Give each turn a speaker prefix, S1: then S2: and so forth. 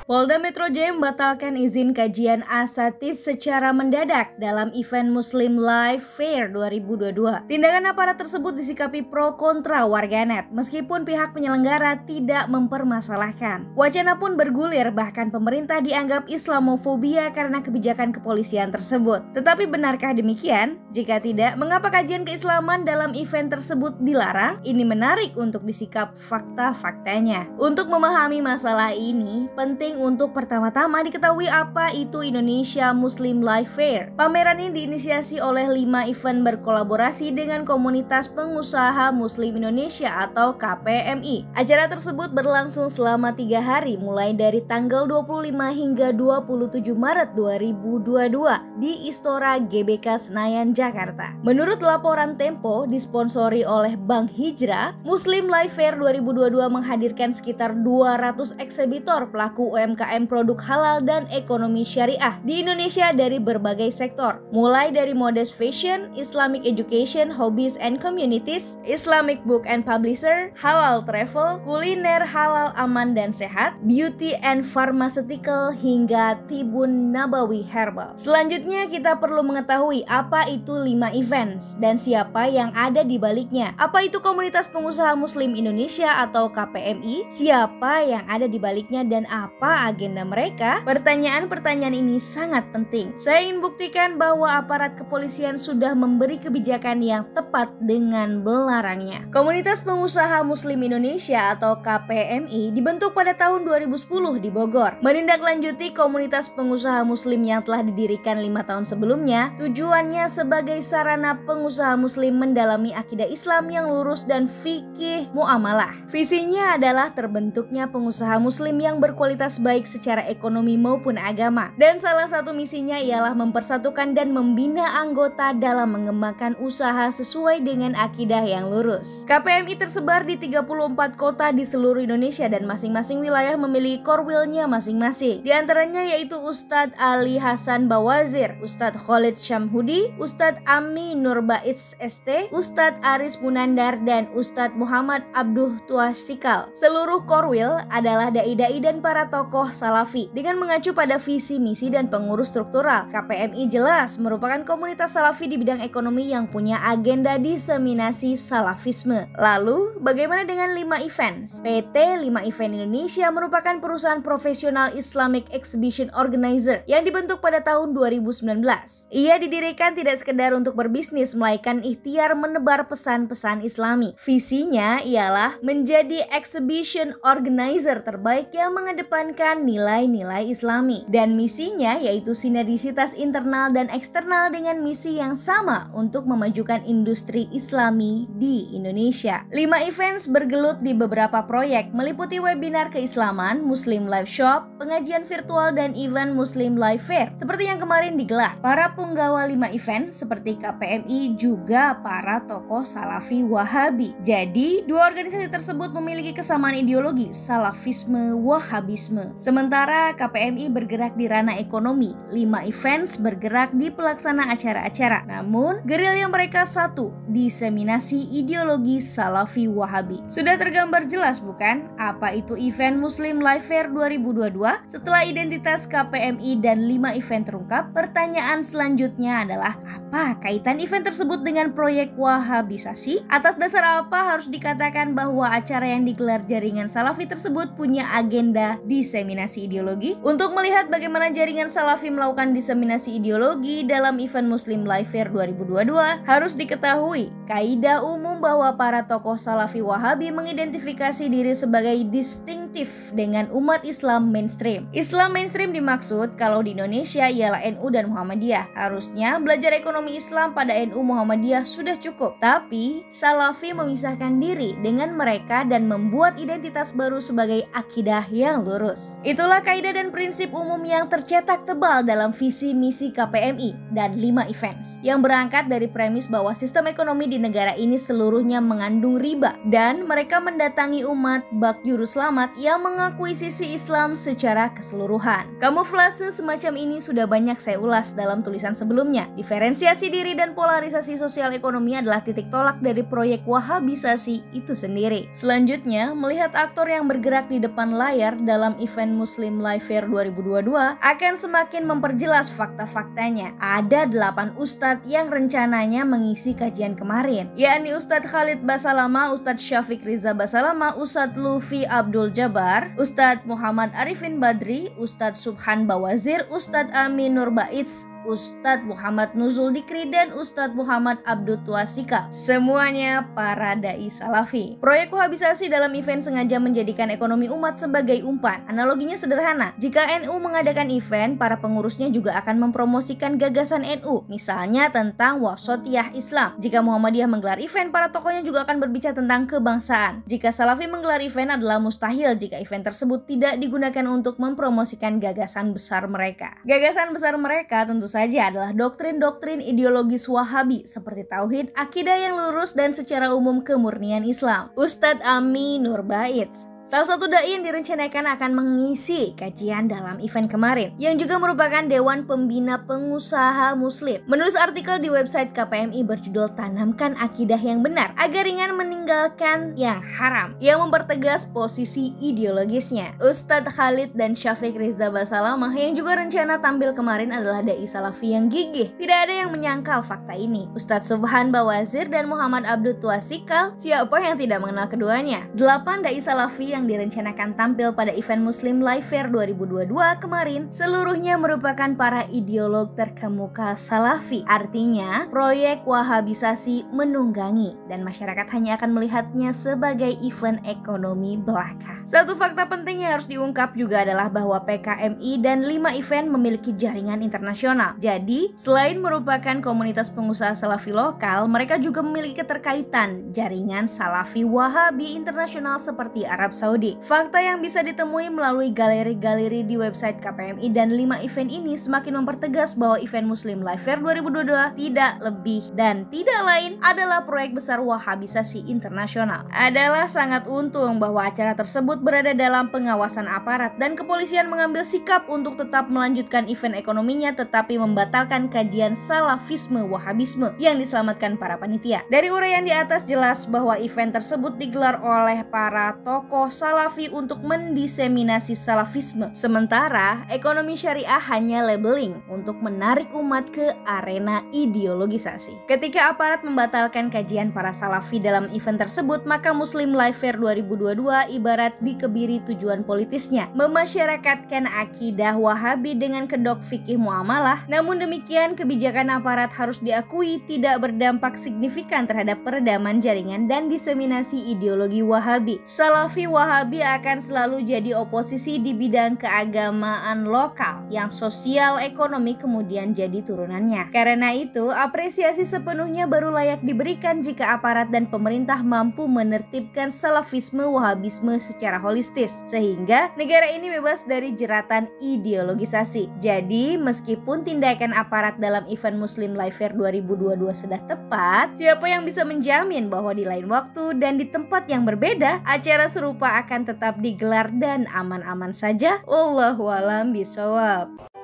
S1: Polda Metro Jaya membatalkan izin kajian asatis secara mendadak dalam event Muslim Life Fair 2022. Tindakan aparat tersebut disikapi pro kontra warganet, meskipun pihak penyelenggara tidak mempermasalahkan. Wacana pun bergulir, bahkan pemerintah dianggap Islamofobia karena kebijakan kepolisian tersebut. Tetapi benarkah demikian? Jika tidak, mengapa kajian keislaman dalam event tersebut dilarang? Ini menarik untuk disikap fakta-faktanya. Untuk memahami masalah ini, penting untuk pertama-tama diketahui apa itu Indonesia Muslim Life Fair. Pameran ini diinisiasi oleh 5 event berkolaborasi dengan komunitas pengusaha Muslim Indonesia atau KPMI. Acara tersebut berlangsung selama 3 hari mulai dari tanggal 25 hingga 27 Maret 2022 di Istora GBK Senayan, Jakarta. Menurut laporan Tempo disponsori oleh Bank Hijrah, Muslim Life Fair 2022 menghadirkan sekitar 200 eksibitor pelaku UMKM produk halal dan ekonomi syariah di Indonesia dari berbagai sektor, mulai dari modest fashion, Islamic education, hobbies and communities, Islamic book and publisher, halal travel, kuliner halal aman dan sehat, beauty and pharmaceutical, hingga Tibun Nabawi herbal. Selanjutnya kita perlu mengetahui apa itu 5 events dan siapa yang ada di baliknya. Apa itu komunitas pengusaha Muslim Indonesia atau KPMI? Siapa yang ada di baliknya dan apa agenda mereka? Pertanyaan-pertanyaan ini sangat penting. Saya ingin buktikan bahwa aparat kepolisian sudah memberi kebijakan yang tepat dengan melarangnya. Komunitas Pengusaha Muslim Indonesia atau KPMI dibentuk pada tahun 2010 di Bogor. Menindaklanjuti komunitas pengusaha muslim yang telah didirikan 5 tahun sebelumnya, tujuannya sebagai sarana pengusaha muslim mendalami akidah Islam yang lurus dan fikih muamalah. Visinya adalah terbentuknya pengusaha muslim yang berkualitas baik secara ekonomi maupun agama. Dan salah satu misinya ialah mempersatukan dan membina anggota dalam mengembangkan usaha sesuai dengan akidah yang lurus. KPMI tersebar di 34 kota di seluruh Indonesia dan masing-masing wilayah memiliki korwilnya masing-masing. Di antaranya yaitu Ustadz Ali Hasan Bawazir, Ustadz Khalid Syamhudi, Ustadz Ami Nurbaiz ST, Ustadz Aris Munandar, dan Ustadz Muhammad Abduh Tuasikal. Seluruh korwil adalah dai-dai dan para tokoh salafi. Dengan mengacu pada visi, misi, dan pengurus struktural, KPMI jelas merupakan komunitas salafi di bidang ekonomi yang punya agenda diseminasi salafisme. Lalu, bagaimana dengan 5 events? PT 5 Event Indonesia merupakan perusahaan profesional Islamic Exhibition Organizer yang dibentuk pada tahun 2019. Ia didirikan tidak sekedar untuk berbisnis, melainkan ikhtiar menebar pesan-pesan Islami. Visinya ialah menjadi exhibition organizer terbaik yang mengedepankan nilai-nilai Islami, dan misinya yaitu sinergisitas internal dan eksternal dengan misi yang sama untuk memajukan industri Islami di Indonesia. 5 events bergelut di beberapa proyek meliputi webinar keislaman, Muslim Live Shop, pengajian virtual, dan event Muslim Live Fair seperti yang kemarin digelar. Para penggawa 5 event seperti KPMI juga para tokoh salafi Wahabi. Jadi, 2 organisasi tersebut memiliki kesamaan ideologi, salafisme, wahabisme. Sementara KPMI bergerak di ranah ekonomi, 5 events bergerak di pelaksana acara-acara. Namun, gerilya mereka satu, diseminasi ideologi salafi Wahabi. Sudah tergambar jelas bukan apa itu event Muslim Life Fair 2022? Setelah identitas KPMI dan 5 event terungkap, pertanyaan selanjutnya adalah apa kaitan event tersebut dengan proyek wahabisasi? Atas dasar apa harus dikatakan bahwa acara yang digelar jaringan salafi tersebut punya agenda diseminasi ideologi? Untuk melihat bagaimana jaringan salafi melakukan diseminasi ideologi dalam event Muslim Life Fair 2022, harus diketahui kaidah umum bahwa para tokoh salafi Wahabi mengidentifikasi diri sebagai distinktif dengan umat Islam mainstream. Islam mainstream dimaksud kalau di Indonesia ialah NU dan Muhammadiyah. Harusnya belajar ekonomi Islam pada NU Muhammadiyah sudah cukup. Tapi salafi memisahkan diri dengan mereka dan membuat identitas baru sebagai akidah yang lurus. Itulah kaidah dan prinsip umum yang tercetak tebal dalam visi misi KPMI dan 5 events yang berangkat dari premis bahwa sistem ekonomi di negara ini seluruhnya mengandung riba dan mereka mendatangi umat bak juru selamat yang mengakui sisi Islam secara keseluruhan. Kamuflase semacam ini sudah banyak saya ulas dalam tulisan sebelumnya. Diferensiasi diri dan polarisasi sosial ekonomi adalah titik tolak dari proyek wahabisasi itu sendiri. Selanjutnya, melihat aktor yang bergerak di depan layar dalam event event Muslim Live Fair 2022 akan semakin memperjelas fakta-faktanya. Ada 8 ustadz yang rencananya mengisi kajian kemarin, yakni Ustadz Khalid Basalamah, Ustadz Syafiq Riza Basalamah, Ustadz Lufi Abdul Jabbar, Ustadz Muhammad Arifin Badri, Ustadz Subhan Bawazir, Ustadz Amin Nurbaits, Ustadz Muhammad Nuzul Dikri, dan Ustadz Muhammad Abdul Tuasikal. Semuanya para dai salafi. Proyek wahabisasi dalam event sengaja menjadikan ekonomi umat sebagai umpan. Analoginya sederhana. Jika NU mengadakan event, para pengurusnya juga akan mempromosikan gagasan NU. Misalnya tentang wasatiyah Islam. Jika Muhammadiyah menggelar event, para tokohnya juga akan berbicara tentang kebangsaan. Jika salafi menggelar event, adalah mustahil jika event tersebut tidak digunakan untuk mempromosikan gagasan besar mereka. Gagasan besar mereka tentu saja adalah doktrin-doktrin ideologis Wahabi seperti tauhid, akidah yang lurus, dan secara umum kemurnian Islam. Ustadz Amin Nurbaits, salah satu dai yang direncanakan akan mengisi kajian dalam event kemarin, yang juga merupakan Dewan Pembina Pengusaha Muslim, menulis artikel di website KPMI berjudul "Tanamkan Akidah yang Benar Agar Ringan Meninggalkan yang Haram", yang mempertegas posisi ideologisnya. Ustadz Khalid dan Syafiq Riza Basalamah yang juga rencana tampil kemarin adalah dai salafi yang gigih. Tidak ada yang menyangkal fakta ini. Ustadz Subhan Bawazir dan Muhammad Abdul Tuasikal, siapa yang tidak mengenal keduanya? 8 dai salafi yang direncanakan tampil pada event Muslim Live Fair 2022 kemarin seluruhnya merupakan para ideolog terkemuka salafi. Artinya, proyek wahabisasi menunggangi dan masyarakat hanya akan melihatnya sebagai event ekonomi belaka. Satu fakta penting yang harus diungkap juga adalah bahwa PKMI dan 5 event memiliki jaringan internasional. Jadi, selain merupakan komunitas pengusaha salafi lokal, mereka juga memiliki keterkaitan jaringan salafi Wahabi internasional seperti Arab Saudi. Fakta yang bisa ditemui melalui galeri-galeri di website KPMI dan 5 event ini semakin mempertegas bahwa event Muslim Live Fair 2022 tidak lebih dan tidak lain adalah proyek besar wahabisasi internasional. Adalah sangat untung bahwa acara tersebut berada dalam pengawasan aparat dan kepolisian mengambil sikap untuk tetap melanjutkan event ekonominya tetapi membatalkan kajian salafisme wahabisme yang diselamatkan para panitia. Dari uraian di atas jelas bahwa event tersebut digelar oleh para tokoh salafi untuk mendiseminasi salafisme. Sementara ekonomi syariah hanya labeling untuk menarik umat ke arena ideologisasi. Ketika aparat membatalkan kajian para salafi dalam event tersebut, maka Muslim Live Fair 2022 ibarat dikebiri tujuan politisnya, memasyarakatkan akidah Wahabi dengan kedok fikih muamalah. Namun demikian, kebijakan aparat harus diakui tidak berdampak signifikan terhadap peredaman jaringan dan diseminasi ideologi Wahabi. Salafi Wahabi akan selalu jadi oposisi di bidang keagamaan lokal yang sosial ekonomi kemudian jadi turunannya. Karena itu, apresiasi sepenuhnya baru layak diberikan jika aparat dan pemerintah mampu menertibkan salafisme wahabisme secara holistis sehingga negara ini bebas dari jeratan ideologisasi. Jadi, meskipun tindakan aparat dalam event Muslim Live Fair 2022 sudah tepat, siapa yang bisa menjamin bahwa di lain waktu dan di tempat yang berbeda acara serupa akan tetap digelar dan aman-aman saja? Wallahu a'lam bishawab.